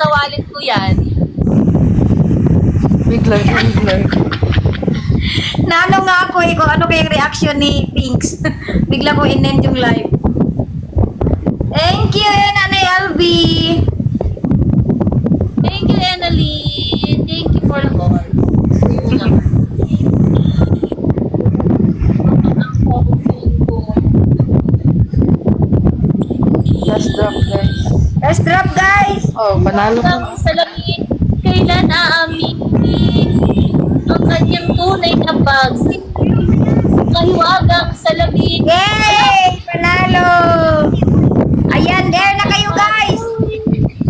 sa wallet ko yan. Biglang. Naano nga ako kung ano kayang reaction ni Pinks. Bigla ko in-end yung live. Thank you, Nanay Albi. Thank you, Annalyn. Thank you for the call. Last drop, guys. Let's drop, guys. Oh, panalo ka. Ang salamin, kailan aaminin ang kanyang tunay na bag. Mahiwagang salamin. Yay! Panalo! Ayan, dare na kayo, guys.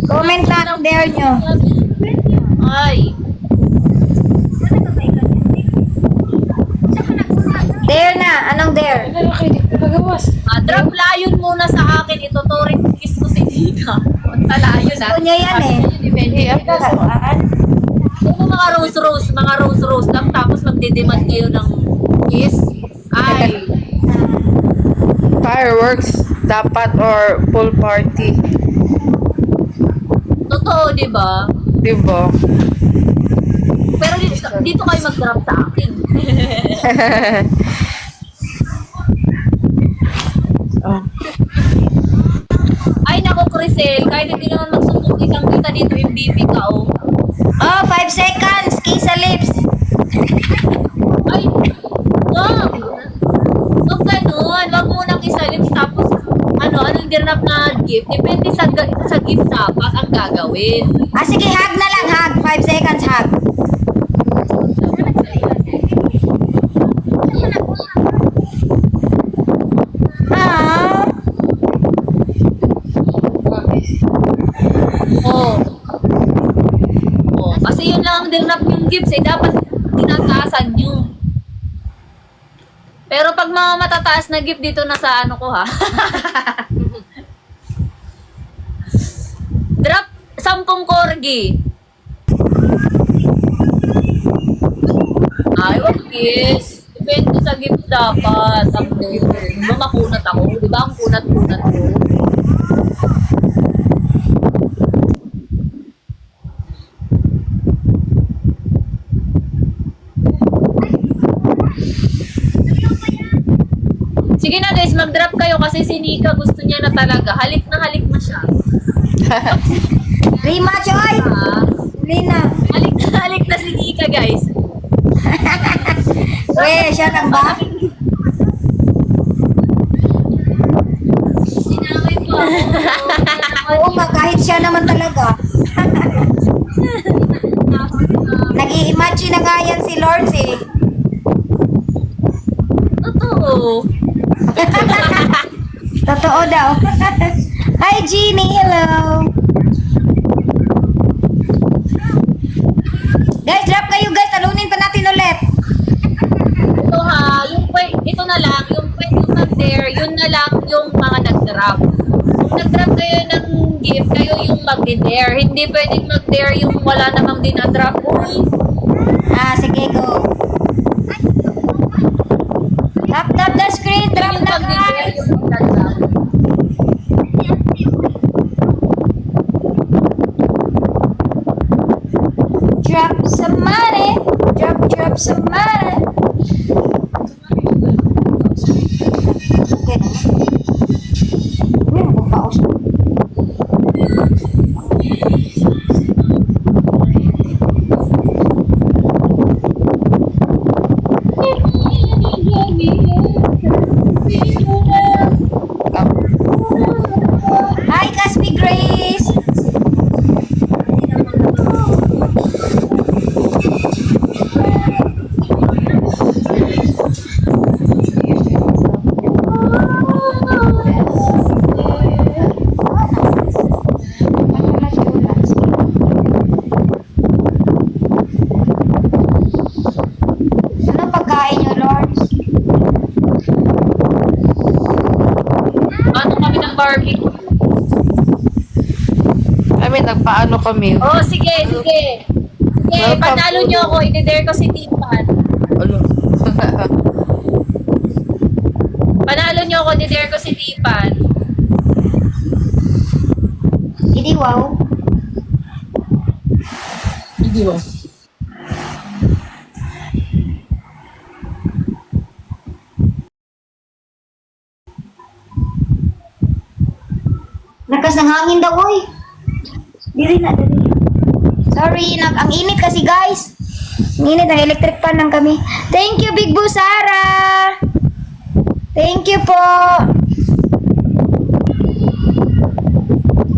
Comment lang ang dare nyo. Ay. Dare na. Anong dare? Ano kayo dito pagawas? Drop layon muna sa akin. Ituturing kiss ko si Nika. Sa layon Gusto niya yan eh. Yung mga rose lang tapos magdedemand kayo ng kiss. Ay. Fireworks dapat or pool party. Totoo, di ba? Diba? Pero dito kayo mag-drop sa akin. Oh. Ay, naku, Crisel. Kahit hindi naman magsumbong isang kita dito, MVP ka, oh. Oh, 5 seconds. Kiss sa lips. Ay, wag. Wag ganun. Wag munang isalips tapos, anong dirnap na gift. Depende sa gift dapat ang gagawin. Ah, sige, hug na lang, hug. 5 seconds, hug. Ah. Oh. Oh, kasi yun lang ang dirnap yung gifts, eh. Dapat tinataasan nyo. Pero pag mga matataas na gift dito na sa ano ko, ha? Drop 10 corgi. Ay, wag kiss. Depende sa gift dapat. Di ba makunat ako? Di ba ang kunat-kunat ko? Sige na guys, mag-drop kayo kasi si Nika gusto niya na talaga. Halik na siya. Rematch, oy! Ah, Lina. halik na si Nika guys. Uy, siya lang ba? Sinamay po ako. Oo nga, kahit siya naman talaga. Nag-i-imagine na nga yan si Lords eh. Totoo. Totoo daw. Hi, Jeannie. Hello. Guys, drop kayo guys. Talunin pa natin ulit. Ito ha, ito na lang, yung mag-dare, yun na lang yung mga nag-drop. Kung nag-drop kayo ng gift, kayo yung mag-dare. Hindi pwedeng mag-dare yung wala namang dinadrop. Uy, Ah, sige, go. Tap the screen. Drop yung na mag-dare guys. yung mag-drop. Drop some money. Drop some money. Okay. Uy, magpapaos. Hi, Caspi Grace. Ano pagkain nyo, Lords? Ano kami ng barbecue? Nagpaano kami. Oh, sige. Sige, Welcome panalo to- nyo ako. I-dare ko si Tipan. Ano? Panalo nyo ako, i-dare ko si Tipan. Hindi, wow. video. Lakas ng hangin daw, oy. Dili na, dili. Sorry, ang init kasi, guys. Ang init, ng electric fan lang kami. Thank you, Big Boo Sara. Thank you po.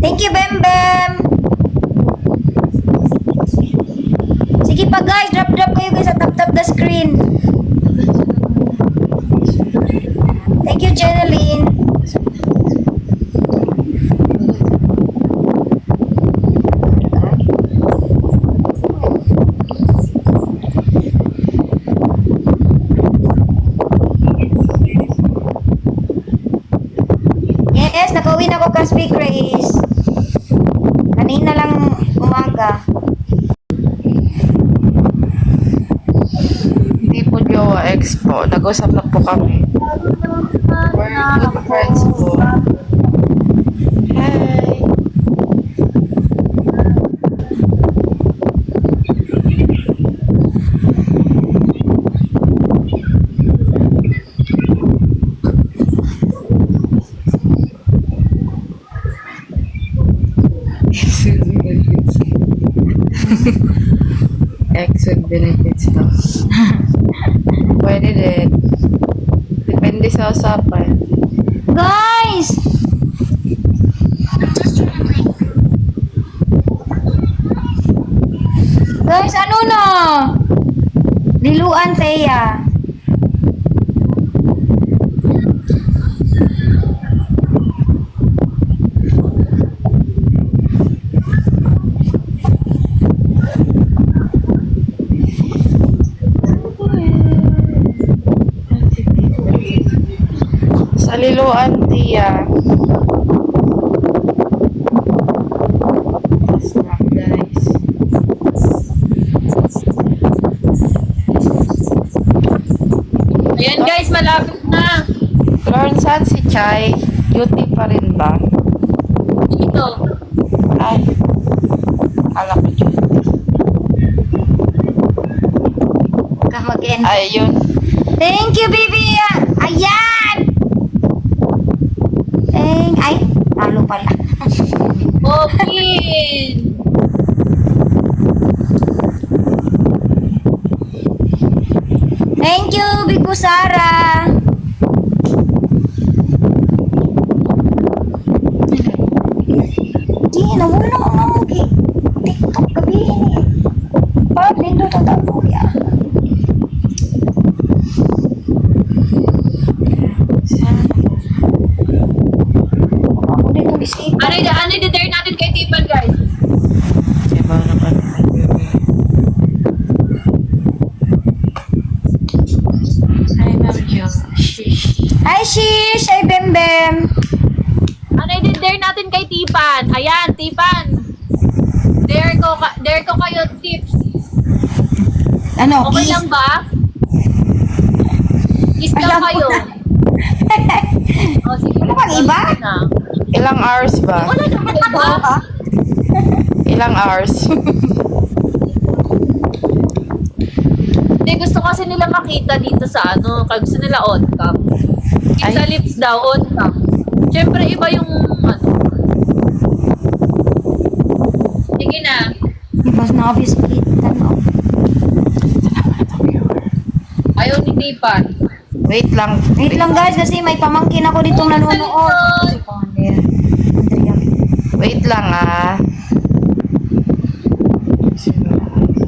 Thank you, Bem Bem. Sige pa, guys. Drop kayo, guys, sa tap the screen. Thank you, Jeneline. Yes, nakauwi na ako ka speak race. Kanina lang umaga. Hindi po Jowa Expo. Nag-usap na po kami. We're good friends po. Hi. Ex with benefits daw. Pwede din. Depende sa usapan. Guys! Guys, ano na? Liluan, Thea. Sa liluan, Tia. Snap, guys. Ayan guys, malapit na. Lord, saan si Chai? Cutie pa rin ba? Dito. Ay. Alam ko dyan. Come again. Ay, yun. Thank you, baby! Ayan! Ay, talo pala. Okay. Thank you, Big Boo Sara. Di, nawala ang mamugi. TikTok gabi ini. Parang lindo to tabo ya. Ako dito bisita. Ano i-dare natin kay Tipan guys? Diba naman? Ay, Ma'am Jo. Shish. Hi, Shish! Hi, Bem Bem! Ano i-dare natin kay Tipan? Ayan, Tipan. Dare ko kayo tips. Ano, Okay kiss? lang ba? Kiss lang Alam ko kayo. na. O, sige. Wala bang iba? Na. Ilang hours ba? Wala naman iba. Ah, Ilang hours? Hindi, gusto kasi nila makita dito sa ano. Kaya gusto nila on cam. Kiss sa Ay. lips daw, on cam. Siyempre, iba yung ano. Sige na. Mas na biscuit. Ano? Ayaw ni Tipan. Wait lang. Wait lang guys, kasi may pamangkin ako ditong nanonood. Wait lang ah.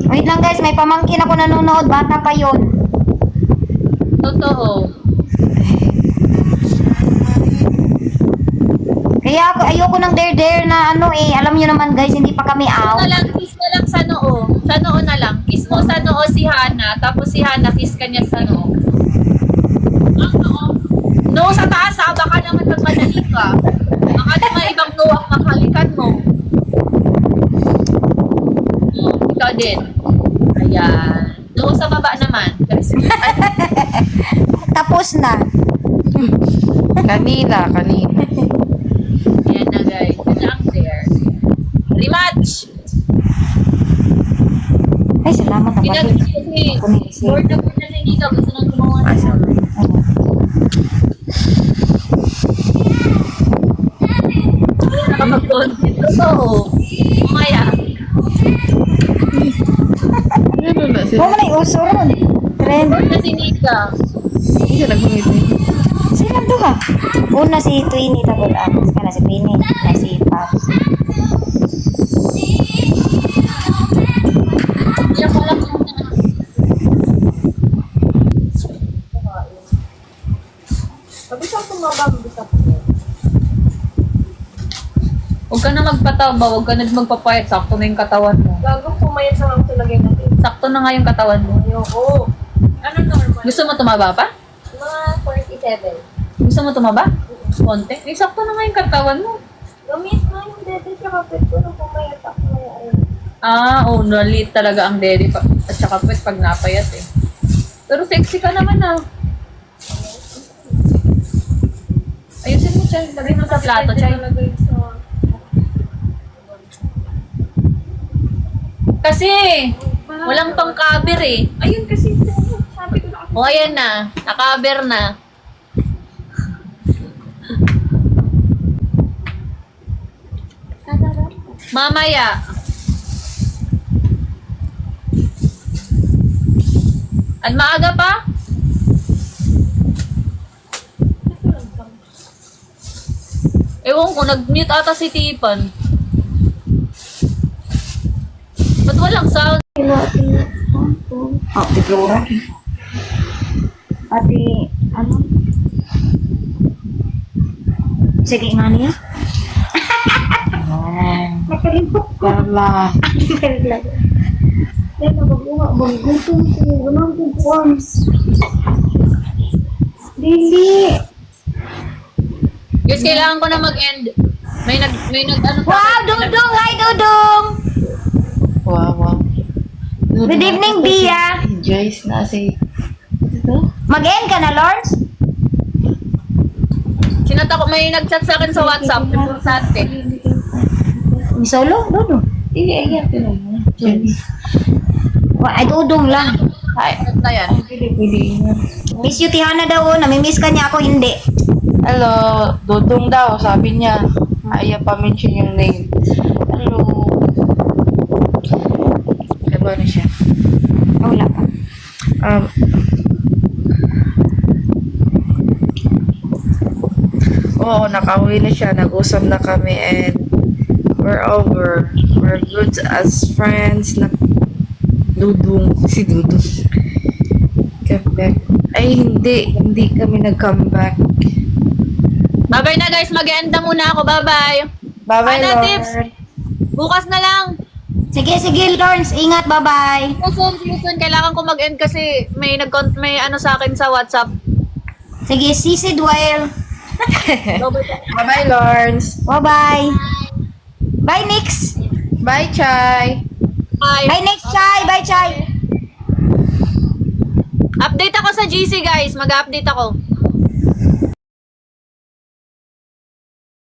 Wait lang guys, may pamangkin ako nanonood. Bata pa yon. Totoo. Kaya ako, ayoko ng dare na ano eh. Alam nyo naman guys, hindi pa kami out. Kiss na lang sa noo. Sa noo na lang. Kiss mo sa noo si Hana, tapos si Hana kiss ka niya sa noo. Ang noo. Noo sa taas ha, baka naman magmadali ka. Baka naman ibang noo ang makalikan mo. Oh, ikaw din. Ayan. Noo sa baba naman. Tapos na. Kanina. Ayan na guys. Yun lang there. Rematch! Ginagawa kasi, bored na si Nika. Gusto nang gumawa Ah, ng sorry. nakapag-content. Totoo. Maya. Ano na Huwag mo na yung uso ron. Trend. Bored na si Nika. Hindi ka nagmumiti. Sino to ka? Una si Twinnie, tapos kana si Twinnie, na si Pops. Hindi ako alam kung huwag ka na magpataba, huwag ka na magpapayat. Sakto na yung katawan mo. Gago pumayat sa mga tulagay natin. Sakto na nga yung katawan mo. Ayoko. Ano normal? Gusto mo tumaba pa? Mga 47. Gusto mo tumaba? Konti? Eh, sakto na nga yung katawan mo. Gamit nga yung dede sa kapit ko nung pumayat ako ngayon. Ah, oh, nalit talaga ang daddy pa. At saka pwet pag napayat eh. Pero sexy ka naman ah. Ayusin mo, Chay. Lagay mo sa plato, Chay. Nalagay sa... Kasi, walang pang-cover eh. Ayun kasi, sabi ko na O, ayan na. Nakaber na. Mamaya. At maaga pa? Ewan ko, nag-mute ata si Tipan. Ba't walang sound? Oh, di Flora. Ate, ano? Sige nga niya. Nakalimot ko. Carla. Ay, nabaguha. Bagutong ko. Ganang kukuan. Dili. Guys, kailangan ko na mag-end. May nag ano sa Wow, Dudong! Hi, Dudong! Wow, wow. Good evening, Bia. Si Joyce na si... Ito? Mag-end ka na, Lawrence? Sinata ko, may nag-chat sa akin sa WhatsApp. Importante. May solo? Dudong. Hindi, ayan. Tinawag. Joyce. Ay, Dudong lang. Hi. Chat na yan. Pwede. Miss you, Tihana daw. Namimiss ka niya ako, hindi. Hello, Dudong daw, sabi niya. Ayaw pa mention yung name. Hello. Diba na siya? Oh, wala pa. Oo, nakauwi na siya. Nag-usap na kami and we're over. We're good as friends. Dudong. Si Dudong. Come back. Ay, hindi kami nag-come back. Bye-bye na guys. Mag-end na muna ako. Bye-bye. Bye-bye, Ano, Lord. tips? Bukas na lang. Sige, Lawrence. Ingat, bye-bye. See you soon. Kailangan ko mag-end kasi may ano sa akin sa WhatsApp. Sige, Sisi Dwell. Bye-bye, Lawrence. Bye-bye. Bye, Nix. Bye, Chai. Bye. Bye, Nix, Chai. Bye, Chai. Update ako sa GC guys. Mag-update ako.